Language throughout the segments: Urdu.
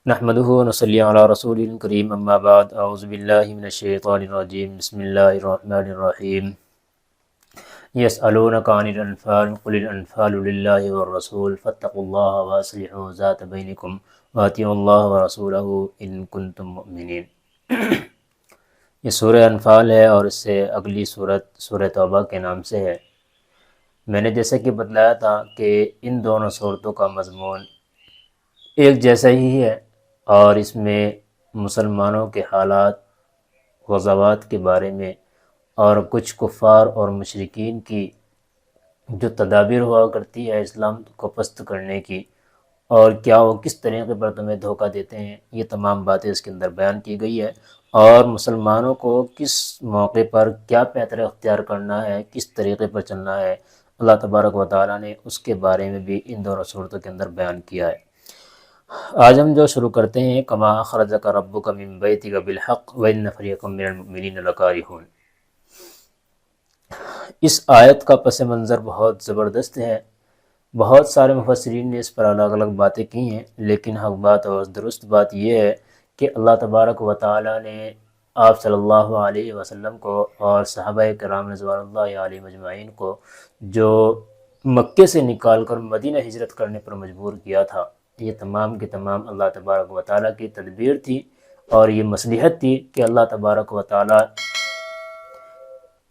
نحمده ونصلي على رسول الكريم اما بعد اعوذ بالله من الشيطان الرجيم بسم الله الرحمن الرحيم يسألونك عن الأنفال قل الأنفال لله والرسول فاتقوا الله وأصلحوا ذات بينكم وأطيعوا الله ورسوله إن كنتم مؤمنين۔ یہ سورہ انفال ہے اور اس سے اگلی صورت سورہ توبہ کے نام سے ہے۔ میں نے جیسا کہ بتلایا تھا کہ ان دونوں صورتوں کا مضمون ایک جیسا ہی ہے اور اس میں مسلمانوں کے حالات غزوات کے بارے میں اور کچھ کفار اور مشرکین کی جو تدابیر ہوا کرتی ہے اسلام کو پست کرنے کی، اور کیا وہ کس طریقے پر تمہیں دھوکہ دیتے ہیں، یہ تمام باتیں اس کے اندر بیان کی گئی ہے، اور مسلمانوں کو کس موقع پر کیا پیتر اختیار کرنا ہے، کس طریقے پر چلنا ہے، اللہ تبارک و تعالیٰ نے اس کے بارے میں بھی ان دونوں صورتوں کے اندر بیان کیا ہے۔ آج ہم جو شروع کرتے ہیں کما اخرجک ربک من بیتک بالحق وان فریقا من المؤمنین لکارہون۔ اس آیت کا پس منظر بہت زبردست ہے۔ بہت سارے مفسرین نے اس پر الگ الگ باتیں کی ہیں، لیکن حق بات اور درست بات یہ ہے کہ اللہ تبارک و تعالیٰ نے آپ صلی اللہ علیہ وسلم کو اور صحابہ کرام رضوان اللہ علیہ مجمعین کو جو مکے سے نکال کر مدینہ ہجرت کرنے پر مجبور کیا تھا، یہ تمام کے تمام اللہ تبارک و تعالیٰ کی تدبیر تھی، اور یہ مصلحت تھی کہ اللہ تبارک و تعالیٰ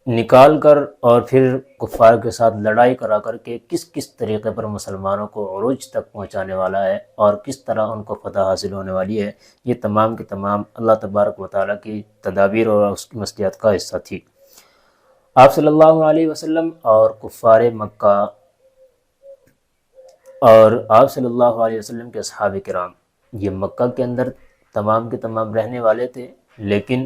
نکال کر اور پھر کفار کے ساتھ لڑائی کرا کر کے کس طریقے پر مسلمانوں کو عروج تک پہنچانے والا ہے اور کس طرح ان کو فتح حاصل ہونے والی ہے، یہ تمام کے تمام اللہ تبارک و تعالیٰ کی تدابیر اور اس کی مصلحت کا حصہ تھی۔ آپ صلی اللہ علیہ وسلم اور کفار مکہ اور آپ صلی اللہ علیہ وسلم کے اصحاب کرام یہ مکہ کے اندر تمام کے تمام رہنے والے تھے، لیکن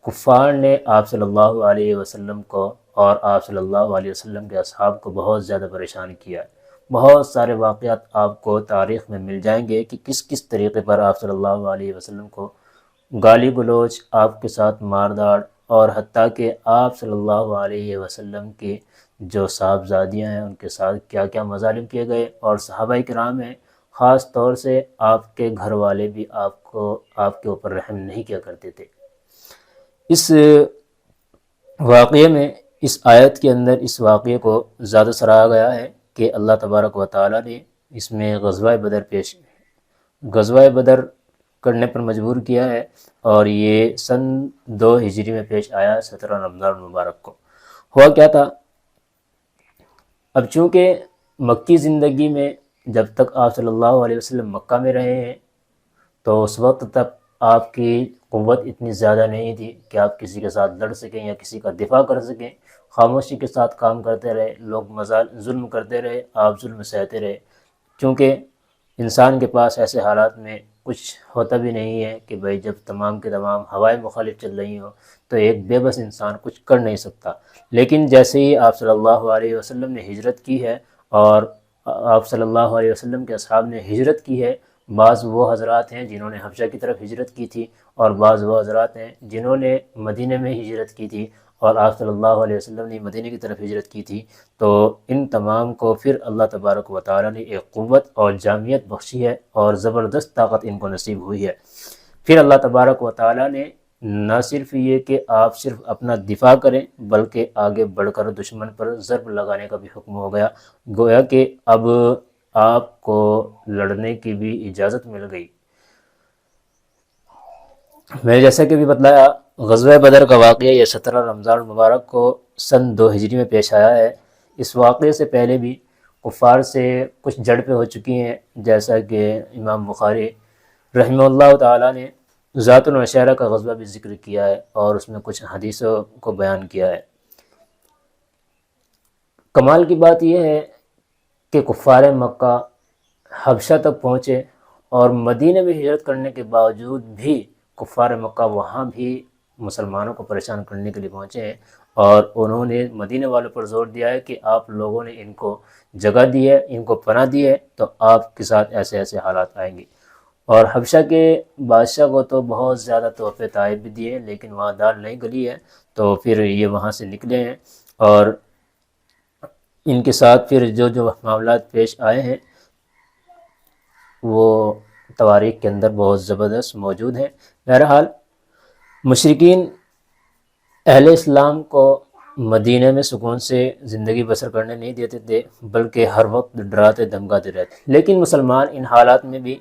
کفار نے آپ صلی اللہ علیہ وسلم کو اور آپ صلی اللہ علیہ وسلم کے اصحاب کو بہت زیادہ پریشان کیا ہے۔ بہت سارے واقعات آپ کو تاریخ میں مل جائیں گے کہ کس طریقے پر آپ صلی اللہ علیہ وسلم کو گالی گلوچ، آپ کے ساتھ مارداڑ، اور حتیٰ کہ آپ صلی اللہ علیہ وسلم کی جو صاحبزادیاں ہیں ان کے ساتھ کیا کیا مظالم کیے گئے، اور صحابہ کرام ہیں خاص طور سے آپ کے گھر والے بھی آپ کے اوپر رحم نہیں کیا کرتے تھے۔ اس واقعے میں اس آیت کے اندر اس واقعے کو زیادہ سراہا گیا ہے کہ اللہ تبارک و تعالیٰ نے اس میں غزوہ بدر کرنے پر مجبور کیا ہے، اور یہ سن 2 ہجری میں پیش آیا 17 رمضان المبارک کو۔ ہوا کیا تھا، اب چونکہ مکی زندگی میں جب تک آپ صلی اللہ علیہ وسلم مکہ میں رہے ہیں تو اس وقت تک آپ کی قوت اتنی زیادہ نہیں تھی کہ آپ کسی کے ساتھ لڑ سکیں یا کسی کا دفاع کر سکیں۔ خاموشی کے ساتھ کام کرتے رہے، لوگ ظلم کرتے رہے، آپ ظلم سہتے رہے، کیونکہ انسان کے پاس ایسے حالات میں کچھ ہوتا بھی نہیں ہے کہ بھئی جب تمام کے تمام ہوائیں مخالف چل رہی ہوں تو ایک بے بس انسان کچھ کر نہیں سکتا۔ لیکن جیسے ہی آپ صلی اللہ علیہ وسلم نے ہجرت کی ہے اور آپ صلی اللہ علیہ وسلم کے اصحاب نے ہجرت کی ہے، بعض وہ حضرات ہیں جنہوں نے حبشہ کی طرف ہجرت کی تھی، اور بعض وہ حضرات ہیں جنہوں نے مدینہ میں ہجرت کی تھی، اور آپ صلی اللہ علیہ وسلم نے مدینہ کی طرف ہجرت کی تھی، تو ان تمام کو پھر اللہ تبارک و تعالیٰ نے ایک قوت اور جامعیت بخشی ہے اور زبردست طاقت ان کو نصیب ہوئی ہے۔ پھر اللہ تبارک و تعالیٰ نے نہ صرف یہ کہ آپ صرف اپنا دفاع کریں بلکہ آگے بڑھ کر دشمن پر ضرب لگانے کا بھی حکم ہو گیا، گویا کہ اب آپ کو لڑنے کی بھی اجازت مل گئی۔ میں نے جیسا کہ بھی بتلایا، غزوہ بدر کا واقعہ یہ 17 رمضان المبارک کو سن 2 ہجری میں پیش آیا ہے۔ اس واقعے سے پہلے بھی کفار سے کچھ جھڑپیں ہو چکی ہیں، جیسا کہ امام بخاری رحمہ اللہ تعالیٰ نے ذات العشیرہ کا غزوہ بھی ذکر کیا ہے اور اس میں کچھ حدیثوں کو بیان کیا ہے۔ کمال کی بات یہ ہے کہ کفار مکہ حبشہ تک پہنچے، اور مدینہ میں ہجرت کرنے کے باوجود بھی کفار مکہ وہاں بھی مسلمانوں کو پریشان کرنے کے لیے پہنچے ہیں، اور انہوں نے مدینہ والوں پر زور دیا ہے کہ آپ لوگوں نے ان کو جگہ دی ہے، ان کو پناہ دی ہے، تو آپ کے ساتھ ایسے ایسے حالات آئیں گے۔ اور حبشہ کے بادشاہ کو تو بہت زیادہ تحفے تحائف بھی دیے، لیکن وہاں دال نہیں گلی ہے، تو پھر یہ وہاں سے نکلے ہیں، اور ان کے ساتھ پھر جو معاملات پیش آئے ہیں وہ تواریخ کے اندر بہت زبردست موجود ہیں۔ بہرحال مشرکین اہل اسلام کو مدینہ میں سکون سے زندگی بسر کرنے نہیں دیتے تھے، بلکہ ہر وقت ڈراتے دھمکاتے رہتے، لیکن مسلمان ان حالات میں بھی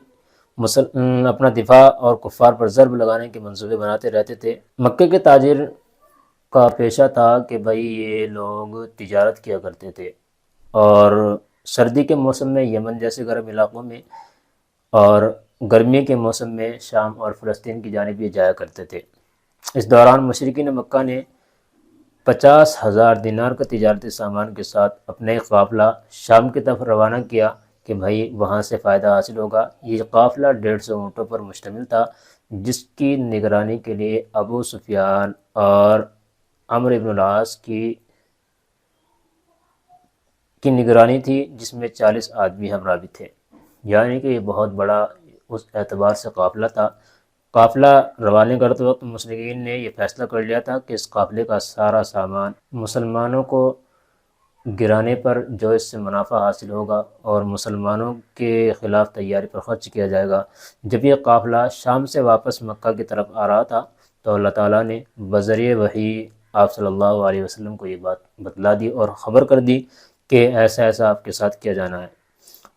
اپنا دفاع اور کفار پر ضرب لگانے کے منصوبے بناتے رہتے تھے۔ مکے کے تاجر کا پیشہ تھا کہ بھائی یہ لوگ تجارت کیا کرتے تھے، اور سردی کے موسم میں یمن جیسے گرم علاقوں میں، اور گرمی کے موسم میں شام اور فلسطین کی جانب یہ جایا کرتے تھے۔ اس دوران مشرکین مکہ نے 50,000 دینار کا تجارتی سامان کے ساتھ اپنا ایک قافلہ شام کی طرف روانہ کیا کہ بھائی وہاں سے فائدہ حاصل ہوگا۔ یہ قافلہ 150 اونٹوں پر مشتمل تھا، جس کی نگرانی کے لیے ابو سفیان اور عمرو بن العاص کی نگرانی تھی، جس میں 40 آدمی ہمراہ بھی تھے، یعنی کہ یہ بہت بڑا اس اعتبار سے قافلہ تھا۔ قافلہ روانہ کرتے وقت مشرکین نے یہ فیصلہ کر لیا تھا کہ اس قافلے کا سارا سامان مسلمانوں کو گرانے پر جو اس سے منافع حاصل ہوگا اور مسلمانوں کے خلاف تیاری پر خرچ کیا جائے گا۔ جب یہ قافلہ شام سے واپس مکہ کی طرف آ رہا تھا تو اللہ تعالیٰ نے بذریعہ وحی آپ صلی اللہ علیہ وسلم کو یہ بات بتلا دی اور خبر کر دی کہ ایسا ایسا آپ کے ساتھ کیا جانا ہے۔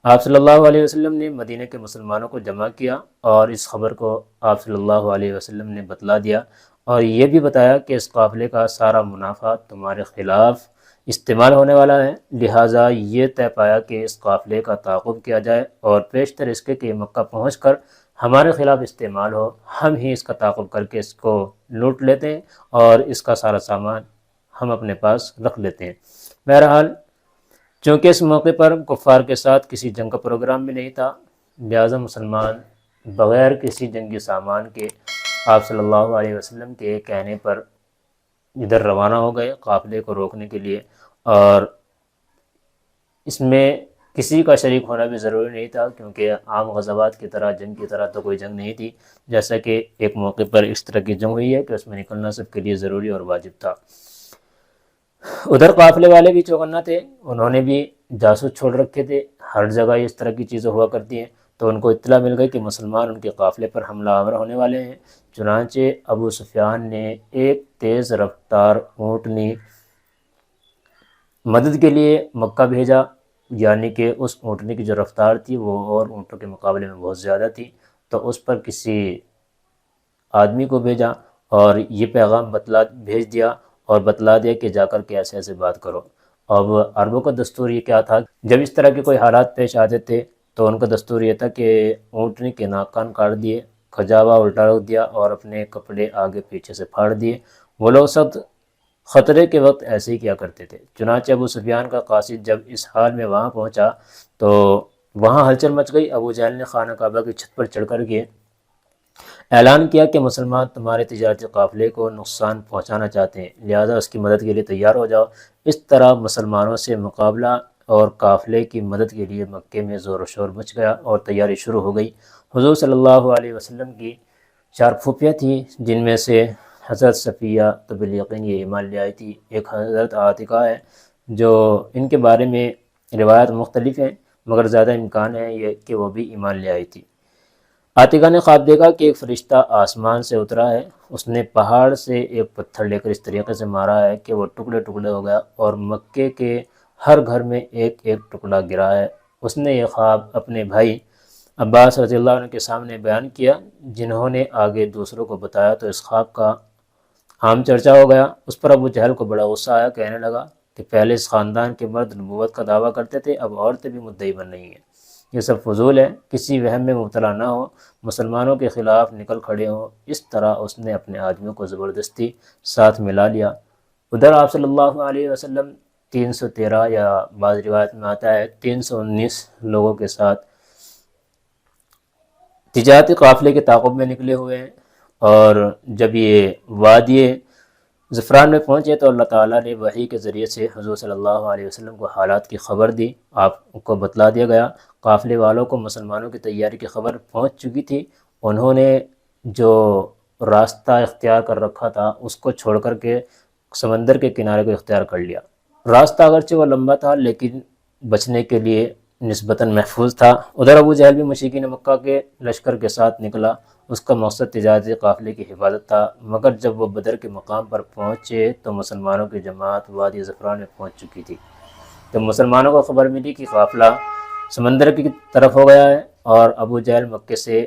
آپ صلی اللہ علیہ وسلم نے مدینہ کے مسلمانوں کو جمع کیا اور اس خبر کو آپ صلی اللہ علیہ وسلم نے بتلا دیا، اور یہ بھی بتایا کہ اس قافلے کا سارا منافع تمہارے خلاف استعمال ہونے والا ہے، لہٰذا یہ طے پایا کہ اس قافلے کا تعاقب کیا جائے اور پیشتر اس کے کہ مکہ پہنچ کر ہمارے خلاف استعمال ہو، ہم ہی اس کا تعاقب کر کے اس کو لوٹ لیتے ہیں اور اس کا سارا سامان ہم اپنے پاس رکھ لیتے ہیں۔ بہرحال چونکہ اس موقع پر کفار کے ساتھ کسی جنگ کا پروگرام بھی نہیں تھا، لہٰذا مسلمان بغیر کسی جنگی سامان کے آپ صلی اللہ علیہ وسلم کے کہنے پر ادھر روانہ ہو گئے قافلے کو روکنے کے لیے، اور اس میں کسی کا شریک ہونا بھی ضروری نہیں تھا، کیونکہ عام غزوات کی طرح جنگ کی طرح تو کوئی جنگ نہیں تھی، جیسا کہ ایک موقع پر اس طرح کی جنگ ہوئی ہے کہ اس میں نکلنا سب کے لیے ضروری اور واجب تھا۔ ادھر قافلے والے بھی چوکنا تھے، انہوں نے بھی جاسوس چھوڑ رکھے تھے، ہر جگہ اس طرح کی چیزیں ہوا کرتی ہیں، تو ان کو اطلاع مل گئی کہ مسلمان ان کے قافلے پر حملہ آور ہونے والے ہیں۔ چنانچہ ابو سفیان نے ایک تیز رفتار اونٹنی مدد کے لیے مکہ بھیجا، یعنی کہ اس اونٹنی کی جو رفتار تھی وہ اور اونٹوں کے مقابلے میں بہت زیادہ تھی، تو اس پر کسی آدمی کو بھیجا اور یہ پیغام بھیج دیا اور بتلا دیا کہ جا کر کے ایسے ایسے بات کرو۔ اب عربوں کا دستور یہ کیا تھا، جب اس طرح کے کوئی حالات پیش آتے تھے تو ان کا دستور یہ تھا کہ اونٹنی کے ناک کان کاٹ دیے، کھجاوا الٹا رکھ دیا اور اپنے کپڑے آگے پیچھے سے پھاڑ دیے۔ وہ لوگ سخت خطرے کے وقت ایسے ہی کیا کرتے تھے۔ چنانچہ ابو سفیان کا قاصد جب اس حال میں وہاں پہنچا تو وہاں ہلچل مچ گئی۔ ابو جہل نے خانہ کعبہ کی چھت پر چڑھ کر کے اعلان کیا کہ مسلمان تمہارے تجارتی قافلے کو نقصان پہنچانا چاہتے ہیں، لہذا اس کی مدد کے لیے تیار ہو جاؤ۔ اس طرح مسلمانوں سے مقابلہ اور قافلے کی مدد کے لیے مکے میں زور و شور مچ گیا اور تیاری شروع ہو گئی۔ حضور صلی اللہ علیہ وسلم کی 4 پھوپھیاں تھیں، جن میں سے حضرت صفیہ تو بالیقین یہ ایمان لے آئی تھی، ایک حضرت عاتقہ ہے جو ان کے بارے میں روایت مختلف ہیں، مگر زیادہ امکان ہے یہ کہ وہ بھی ایمان لے آئی تھی۔ عاتقہ نے خواب دیکھا کہ ایک فرشتہ آسمان سے اترا ہے، اس نے پہاڑ سے ایک پتھر لے کر اس طریقے سے مارا ہے کہ وہ ٹکڑے ٹکڑے ہو گیا اور مکے کے ہر گھر میں ایک ایک ٹکڑا گرا ہے۔ اس نے یہ خواب اپنے بھائی عباس رضی اللہ عنہ کے سامنے بیان کیا، جنہوں نے آگے دوسروں کو بتایا تو اس خواب کا عام چرچا ہو گیا۔ اس پر ابو جہل کو بڑا غصہ آیا، کہنے لگا کہ پہلے اس خاندان کے مرد نبوت کا دعویٰ کرتے تھے، اب عورتیں بھی مدعی بن رہی ہیں، یہ سب فضول ہے، کسی وہم میں مبتلا نہ ہو، مسلمانوں کے خلاف نکل کھڑے ہوں۔ اس طرح اس نے اپنے آدمیوں کو زبردستی ساتھ ملا لیا۔ ادھر آپ صلی اللہ علیہ وسلم 313 یا بعض روایت میں آتا ہے 319 لوگوں کے ساتھ تجارتی قافلے کے تعاقب میں نکلے ہوئے ہیں، اور جب یہ وادی زفران میں پہنچے تو اللہ تعالیٰ نے وحی کے ذریعے سے حضور صلی اللہ علیہ وسلم کو حالات کی خبر دی، آپ کو بتلا دیا گیا۔ قافلے والوں کو مسلمانوں کی تیاری کی خبر پہنچ چکی تھی، انہوں نے جو راستہ اختیار کر رکھا تھا اس کو چھوڑ کر کے سمندر کے کنارے کو اختیار کر لیا۔ راستہ اگرچہ وہ لمبا تھا لیکن بچنے کے لیے نسبتاً محفوظ تھا۔ ادھر ابو جہل بھی مشرکین مکہ کے لشکر کے ساتھ نکلا، اس کا مقصد تجارتی قافلے کی حفاظت تھا، مگر جب وہ بدر کے مقام پر پہنچے تو مسلمانوں کی جماعت وادی زفران میں پہنچ چکی تھی۔ تو مسلمانوں کو خبر ملی کہ قافلہ سمندر کی طرف ہو گیا ہے اور ابو جہل مکے سے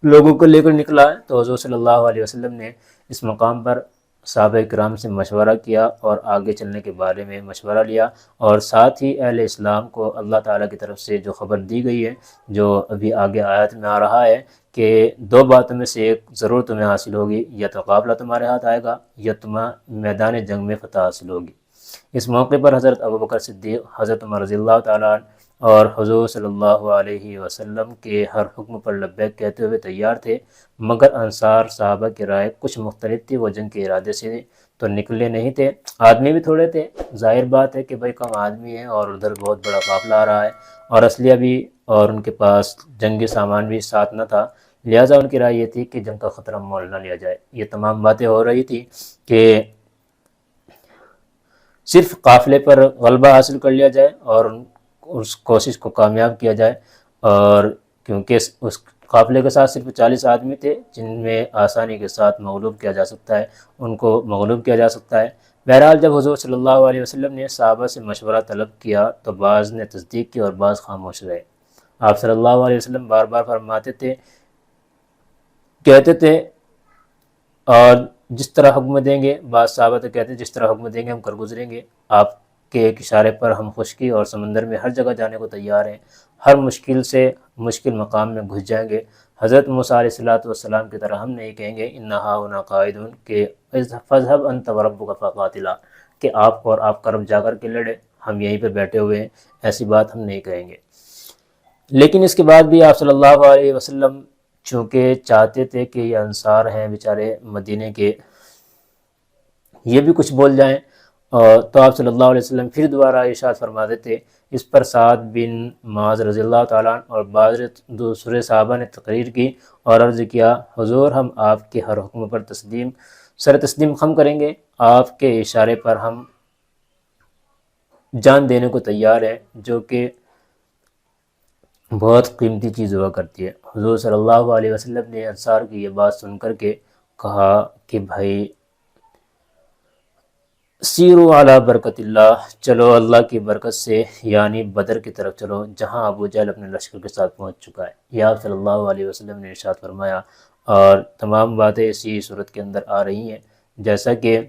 لوگوں کو لے کر نکلا ہے، تو حضور صلی اللہ علیہ وسلم نے اس مقام پر صحابہ کرام سے مشورہ کیا اور آگے چلنے کے بارے میں مشورہ لیا، اور ساتھ ہی اہل اسلام کو اللہ تعالیٰ کی طرف سے جو خبر دی گئی ہے، جو ابھی آگے آیت میں آ رہا ہے کہ دو باتوں میں سے ایک ضرور تمہیں حاصل ہوگی، یا تو قافلہ تمہارے ہاتھ آئے گا یا تمہیں میدان جنگ میں فتح حاصل ہوگی۔ اس موقع پر حضرت ابوبکر صدیق، حضرت عمر رضی اللہ تعالیٰ عنہ اور حضور صلی اللہ علیہ وسلم کے ہر حکم پر لبیک کہتے ہوئے تیار تھے، مگر انصار صحابہ کی رائے کچھ مختلف تھی، وہ جنگ کے ارادے سے تو نکلے نہیں تھے، آدمی بھی تھوڑے تھے، ظاہر بات ہے کہ بھائی کم آدمی ہیں اور ادھر بہت بڑا قافلہ آ رہا ہے اور اسلحہ بھی اور ان کے پاس جنگی سامان بھی ساتھ نہ تھا، لہٰذا ان کی رائے یہ تھی کہ جنگ کا خطرہ مول نہ لیا جائے۔ یہ تمام باتیں ہو رہی تھی کہ صرف قافلے پر غلبہ حاصل کر لیا جائے اور اس کوشش کو کامیاب کیا جائے، اور کیونکہ اس قافلے کے ساتھ صرف 40 آدمی تھے جن میں آسانی کے ساتھ مغلوب کیا جا سکتا ہے، ان کو مغلوب کیا جا سکتا ہے۔ بہرحال جب حضور صلی اللہ علیہ وسلم نے صحابہ سے مشورہ طلب کیا تو بعض نے تصدیق کی اور بعض خاموش رہے۔ آپ صلی اللہ علیہ وسلم بار بار فرماتے تھے، کہتے تھے، اور جس طرح حکم دیں گے، بعض صحابہ تو کہتے ہیں جس طرح حکم دیں گے ہم کر گزریں گے، آپ کے ایک اشارے پر ہم خشکی اور سمندر میں ہر جگہ جانے کو تیار ہیں، ہر مشکل سے مشکل مقام میں گھس جائیں گے۔ حضرت موسیٰ علیہ السلام کی طرح ہم نہیں کہیں گے اِنَّ هَٰؤُنَا قَاعِدُونَ کہ فَاذْهَبْ أَنْتَ وَرَبُّكَ فَقَاتِلَا کہ آپ اور آپ کا رب جا کر کے لڑے، ہم یہیں پہ بیٹھے ہوئے ہیں، ایسی بات ہم نہیں کہیں گے۔ لیکن اس کے بعد بھی آپ صلی اللہ علیہ وسلم چونکہ چاہتے تھے کہ یہ انصار ہیں بیچارے مدینے کے، یہ بھی کچھ بول جائیں، تو آپ صلی اللہ علیہ وسلم پھر دوبارہ ارشاد فرما دیتے۔ اس پر سعد بن معاذ رضی اللہ تعالیٰ عنہ اور بعض دوسرے صحابہ نے تقریر کی اور عرض کیا، حضور ہم آپ کے ہر حکم پر سر تسلیم خم کریں گے، آپ کے اشارے پر ہم جان دینے کو تیار ہیں، جو کہ بہت قیمتی چیز ہوا کرتی ہے۔ حضور صلی اللہ علیہ وسلم نے انصار کی یہ بات سن کر کے کہا کہ بھائی سیرو علی برکت اللہ، چلو اللہ کی برکت سے، یعنی بدر کی طرف چلو جہاں ابو جہل اپنے لشکر کے ساتھ پہنچ چکا ہے۔ یہ آپ صلی اللہ علیہ وسلم نے ارشاد فرمایا، اور تمام باتیں اسی صورت کے اندر آ رہی ہیں جیسا کہ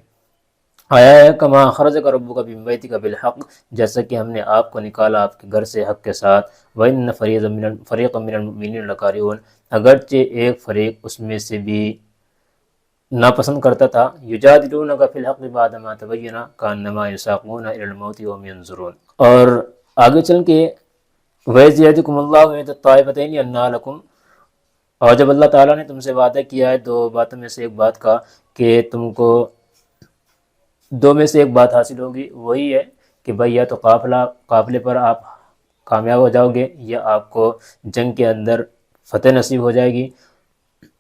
آیا ہے، کما اخرجک ربک من بیتک بالحق، جیسا کہ ہم نے آپ کو نکالا آپ کے گھر سے حق کے ساتھ، وَإِنَّ فَرِيقًا مِّنَ الْمُؤْمِنِينَ لَكَارِهُونَ، اگرچہ ایک فریق اس میں سے بھی ناپسند کرتا تھا، یجادلونک فی الحق بعد ما تبین کانما یساقون الی الموت وهم ينظرون، اور آگے چل کے وَإِذْ يَعِدُكُمُ اللَّهُ إِحْدَى الطَّائِفَتَيْنِ أَنَّهَا لَكُمْ، اور جب اللہ تعالیٰ نے تم سے وعدہ کیا ہے دو باتوں میں سے ایک بات کا کہ تم کو دو میں سے ایک بات حاصل ہوگی، وہی ہے کہ بھائی یا تو قافلے پر آپ کامیاب ہو جاؤ گے یا آپ کو جنگ کے اندر فتح نصیب ہو جائے گی،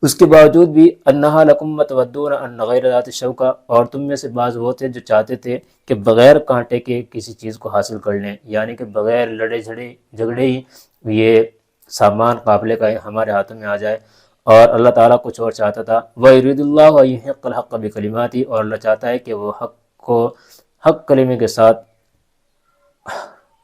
اس کے باوجود بھی انہا لکم متودون ان غیر ذات الشوکہ، اور تم میں سے بعض وہ تھے جو چاہتے تھے کہ بغیر کانٹے کے کسی چیز کو حاصل کر لیں، یعنی کہ بغیر لڑے جھگڑے ہی یہ سامان قافلے کا ہمارے ہاتھوں میں آ جائے، اور اللہ تعالیٰ کچھ اور چاہتا تھا۔ وَيُرِيدُ اللَّهُ أَن يُحِقَّ الْحَقَّ بِكَلِمَاتِهِ، اور اللہ چاہتا ہے کہ وہ حق کو حق کلمے کے ساتھ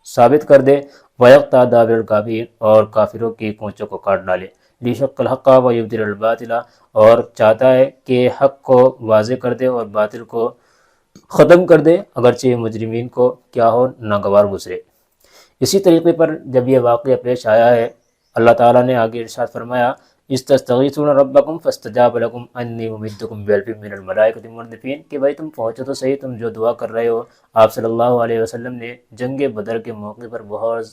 ثابت کر دے، وَيَقْطَعَ دَابِرَ الْكَافِرِينَ، اور کافروں کی کونچوں کو کاٹ ڈالے، لِيُحِقَّ الْحَقَّ وَيُبْطِلَ الْبَاطِلَ، اور چاہتا ہے کہ حق کو واضح کر دے اور باطل کو ختم کر دے، اگرچہ مجرمین کو کیا ہو ناگوار گزرے۔ اسی طریقے پر جب یہ واقعہ پیش آیا ہے، اللہ تعالیٰ نے آگے ارشاد فرمایا، استستغیثون ربکم فاستجاب لکم انی ممدکم بِأَلْفٍ مِّنَ الْمَلَائِکَةِ مُرْدِفِینَ، کہ بھائی تم پہنچو تو صحیح، تم جو دعا کر رہے ہو۔ آپ صلی اللہ علیہ وسلم نے جنگ بدر کے موقع پر بہت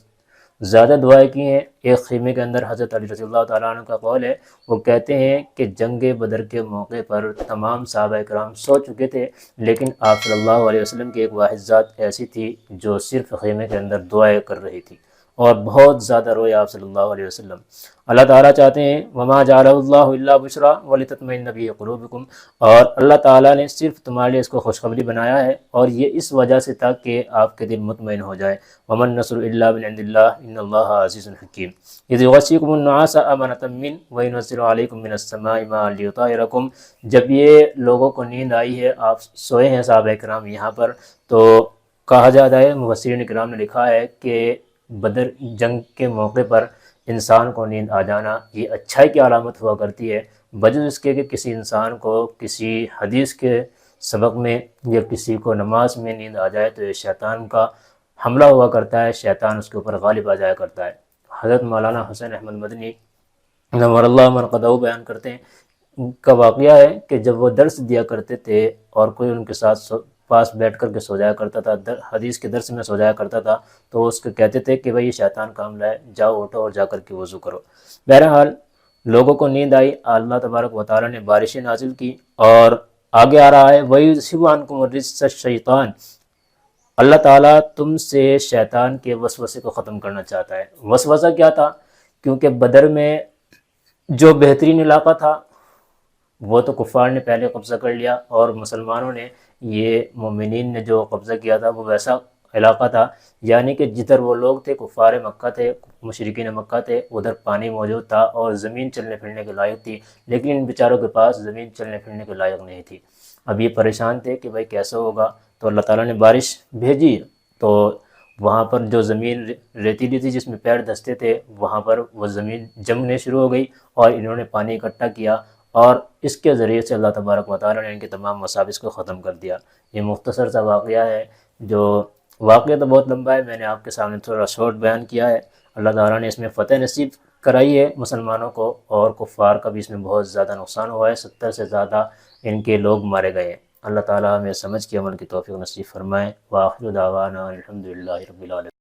زیادہ دعائیں کی ہیں۔ ایک خیمے کے اندر حضرت علی رضی اللہ تعالیٰ عنہ کا قول ہے، وہ کہتے ہیں کہ جنگ بدر کے موقع پر تمام صحابہ کرام سو چکے تھے، لیکن آپ صلی اللہ علیہ وسلم کی ایک واحد ذات ایسی تھی جو صرف خیمے کے اندر دعائیں کر رہی تھی، اور بہت زیادہ روئے آپ صلی اللہ علیہ وسلم۔ اللہ تعالیٰ چاہتے ہیں وما جعلہ اللہ الا بشرا ولتطمئن بہ قلوبکم، اور اللہ تعالیٰ نے صرف تمہارے لیے اس کو خوشخبری بنایا ہے، اور یہ اس وجہ سے تھا کہ آپ کے دل مطمئن ہو جائے۔ ومن النصر الا من عند اللہ ان اللہ عزیز حکیم۔ اذ یغشیکم النعاس امنۃ من وینزل علیکم من السماء ماء لیطہرکم، جب یہ لوگوں کو نیند آئی ہے، آپ سوئے ہیں صحابہ کرام یہاں پر، تو کہا جاتا ہے، مفسرین کرام نے لکھا ہے کہ بدر جنگ کے موقع پر انسان کو نیند آ جانا یہ اچھائی کی علامت ہوا کرتی ہے، بجز اس کے کہ کسی انسان کو کسی حدیث کے سبق میں یا کسی کو نماز میں نیند آ جائے تو یہ شیطان کا حملہ ہوا کرتا ہے، شیطان اس کے اوپر غالب آ جایا کرتا ہے۔ حضرت مولانا حسین احمد مدنی نور اللہ مرقدہ بیان کرتے ہیں، ان کا واقعہ ہے کہ جب وہ درس دیا کرتے تھے اور کوئی ان کے ساتھ پاس بیٹھ کر کے سو جایا کرتا تھا، حدیث کے درس میں سو جایا کرتا تھا، تو وہ اس کو کہتے تھے کہ بھئی یہ شیطان کا حملہ ہے، جاؤ اٹھو اور جا کر کے وضو کرو۔ بہرحال لوگوں کو نیند آئی، اللہ تبارک و تعالیٰ نے بارشیں نازل کی، اور آگے آ رہا ہے وَيُذْهِبُ عَنْكُمُ الرِّجْسَ الشَّيْطَانِ، اللہ تعالیٰ تم سے شیطان کے وسوسے کو ختم کرنا چاہتا ہے۔ وسوسہ کیا تھا؟ کیونکہ بدر میں جو بہترین علاقہ تھا وہ تو کفار نے پہلے قبضہ کر لیا، اور مسلمانوں نے، یہ مومنین نے جو قبضہ کیا تھا وہ ویسا علاقہ تھا، یعنی کہ جدھر وہ لوگ تھے، کفار مکہ تھے، مشرکین مکہ تھے، ادھر پانی موجود تھا اور زمین چلنے پھرنے کے لائق تھی، لیکن ان بیچاروں کے پاس زمین چلنے پھرنے کے لائق نہیں تھی۔ اب یہ پریشان تھے کہ بھائی کیسا ہوگا، تو اللہ تعالیٰ نے بارش بھیجی، تو وہاں پر جو زمین ریتیلی تھی جس میں پیر دھستے تھے، وہاں پر وہ زمین جمنے شروع ہو گئی، اور انہوں نے پانی اکٹھا کیا، اور اس کے ذریعے سے اللہ تبارک و تعالیٰ نے ان کے تمام مصابیح کو ختم کر دیا۔ یہ مختصر سا واقعہ ہے، جو واقعہ تو بہت لمبا ہے، میں نے آپ کے سامنے تھوڑا شارٹ بیان کیا ہے۔ اللہ تعالیٰ نے اس میں فتح نصیب کرائی ہے مسلمانوں کو، اور کفار کا بھی اس میں بہت زیادہ نقصان ہوا ہے، 70 سے زیادہ ان کے لوگ مارے گئے ہیں۔ اللہ تعالیٰ ہمیں سمجھ کے عمل کی توفیق نصیب فرمائے۔ وآخر دعوانا الحمدللہ رب العالمین۔